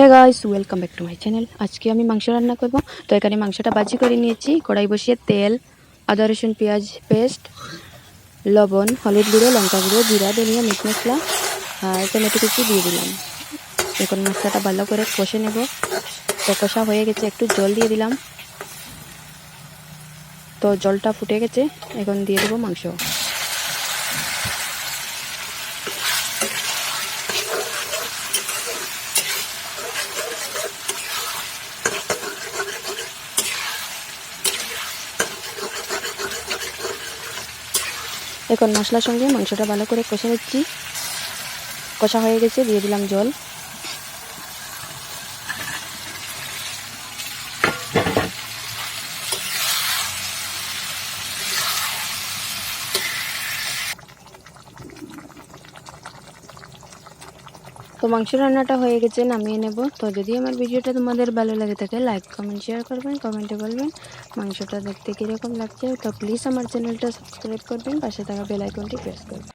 Hey guys, welcome back to my channel. আজকে আমি মাংস রান্না করব। তো এখানে মাংসটা ভাজি করে নিয়েছি। কড়াই বসিয়ে তেল, আদা রসুন পেঁয়াজ পেস্ট, লবণ, হলুদ গুঁড়ো, লঙ্কা গুঁড়ো, জিরা, ধনিয়া, মিট মশলা আর টমেটো কুচি দিয়ে দিলাম। এখন মশলাটা ভালো করে কষে নেব। তো কষা হয়ে গেছে, একটু জল দিয়ে দিলাম। তো জলটা ফুটে গেছে, এখন দিয়ে দেবো মাংস। এখন মশলার সঙ্গে মাংসটা ভালো করে কষে নিচ্ছি। কষা হয়ে গেছে, দিয়ে দিলাম জল। তো মাংস রান্নাটা হয়ে গেছে, নামিয়ে নেব। তো যদি আমার ভিডিওটা তোমাদের ভালো লাগে থাকে, লাইক কমেন্ট শেয়ার করবেন, কমেন্টে বলবেন মাংসটা দেখতে কীরকম লাগছে। তো প্লিজ আমার চ্যানেলটা সাবস্ক্রাইব করবেন, পাশে থাকা বেল আইকনটি প্রেস করবেন।